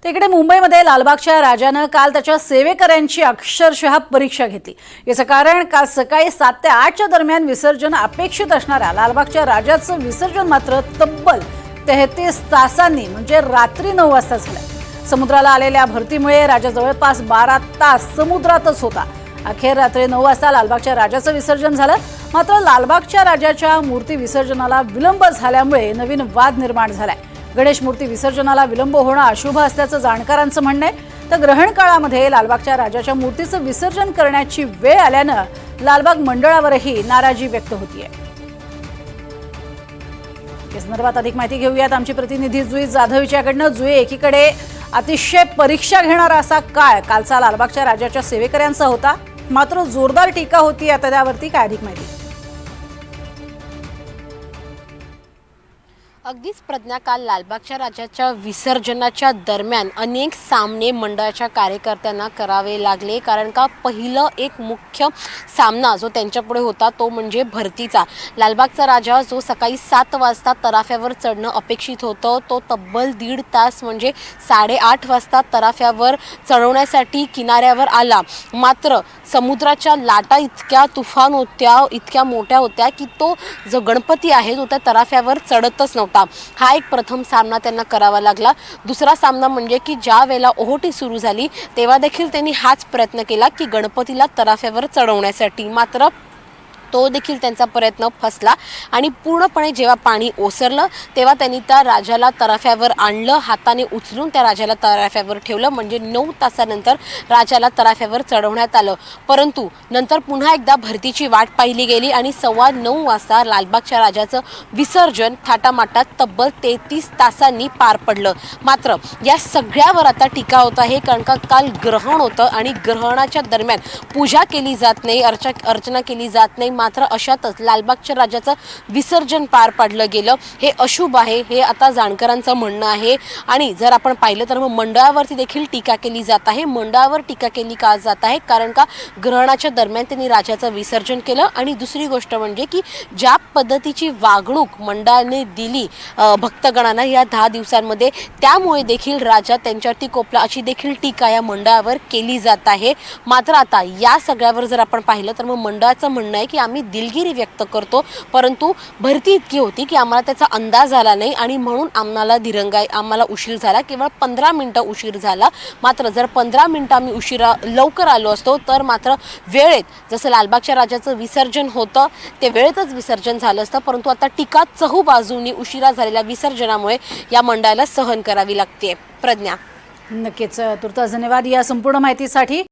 तिकडे मुंबईमध्ये लालबागच्या राजानं काल त्याच्या सेवेकऱ्यांची अक्षरशः परीक्षा घेतली। याचं कारण काल सकाळी 7 ते 8च्या दरम्यान विसर्जन अपेक्षित असणाऱ्या लालबागच्या राजाचं विसर्जन मात्र तब्बल 33 तासांनी म्हणजे रात्री 9 वाजता झालं। समुद्राला आलेल्या भरतीमुळे राजा जवळपास 12 तास समुद्रातच होता। अखेर रात्री 9 वाजता लालबागच्या राजाचं विसर्जन झालं। मात्र लालबागच्या राजाच्या मूर्ती विसर्जनाला विलंब झाल्यामुळे नवीन वाद निर्माण झालाय। गणेश मूर्ती विसर्जनाला विलंब होणं अशुभ असल्याचं जाणकारांचं म्हणणं आहे। तर ग्रहण काळामध्ये लालबागच्या राजाच्या मूर्तीचं विसर्जन करण्याची वेळ आल्यानं लालबाग मंडळावरही नाराजी व्यक्त होतीये। या संदर्भात अधिक माहिती घेऊयात आमची प्रतिनिधी जुई जाधव यांच्याकडनं। जुई, एकीकडे अतिशय परीक्षा घेणारा असा काळ कालचा लालबागच्या राजाच्या सेवेकऱ्यांचा होता, मात्र जोरदार टीका होती। आता त्यावरती काय अधिक माहिती? अगदीच प्रज्ञा, काल लालबागच्या राजाच्या विसर्जनाच्या दरम्यान अनेक सामने मंडळाच्या कार्यकर्त्यांना करावे लागले, कारण का पहिलं एक मुख्य सामना जो त्यांच्यापुढे होता तो म्हणजे भरतीचा। लालबागचा राजा जो सकाळी 7 वाजता तराफ्यावर चढणं अपेक्षित होतं, तो तब्बल 1.5 तास म्हणजे 8:30 वाजता तराफ्यावर चढवण्यासाठी किनाऱ्यावर आला। मात्र समुद्राच्या लाटा इतक्या तुफान होत्या, इतक्या मोठ्या होत्या की तो जो गणपती आहे तो त्या तराफ्यावर चढतच नव्हता। हा एक प्रथम सामना त्यांना करावा लागला। दुसरा सामना म्हणजे की ज्या वेळेला ओहोटी सुरू झाली तेव्हा देखील त्यांनी हाच प्रयत्न केला की गणपतीला तराफ्यावर चढवण्यासाठी, मात्र तो देखील त्यांचा प्रयत्न फसला आणि पूर्णपणे जेव्हा पाणी ओसरलं तेव्हा त्यांनी त्या राजाला तराफ्यावर आणलं, हाताने उचलून त्या राजाला तराफ्यावर ठेवलं, म्हणजे 9 तासानंतर राजाला तराफ्यावर चढवण्यात आलं। परंतु नंतर पुन्हा एकदा भरतीची वाट पाहिली गेली आणि 9:15 वाजता लालबागच्या राजाचं विसर्जन थाटामाटात तब्बल 33 तासांनी पार पडलं। मात्र या सगळ्यावर आता टीका होत आहे, कारण का काल ग्रहण होतं आणि ग्रहणाच्या दरम्यान पूजा केली जात नाही, अर्चना केली जात नाही, मात्र अशातच लालबागच्या राजाचं विसर्जन पार पाडलं गेलं। हे अशुभ आहे, हे आता जाणकारांचं म्हणणं आहे। आणि जर आपण पाहिलं तर मग मंडळावरती देखील टीका केली जात आहे। मंडळावर टीका केली का जात आहे, कारण का ग्रहणाच्या दरम्यान त्यांनी राजाचं विसर्जन केलं आणि दुसरी गोष्ट म्हणजे की ज्या पद्धतीची वागणूक मंडळाने दिली भक्तगणांना या 10 दिवसांमध्ये, त्यामुळे देखील राजा त्यांच्यावरती कोपला अशी देखील टीका या मंडळावर केली जात आहे। मात्र आता या सगळ्यावर जर आपण पाहिलं तर मग मंडळाचं म्हणणं आहे की आम्ही दिलगिरी व्यक्त करतो, परंतु भरती इतकी होती की आम्हाला त्याचा अंदाज आला नाही आणि म्हणून आम्हाला उशीर झाला, केवळ 15 मिनिटं उशीर झाला। मात्र जर 15 मिनिटं आम्ही लवकर आलो असतो तर मात्र वेळेत, जसं लालबागच्या राजाचं विसर्जन होतं ते वेळेतच विसर्जन झालं असतं, परंतु आता टीका चहू बाजूंनी उशिरा झालेल्या विसर्जनामुळे या मंडळाला सहन करावी लागते। प्रज्ञा, नक्कीच तुर्तास धन्यवाद या संपूर्ण माहितीसाठी।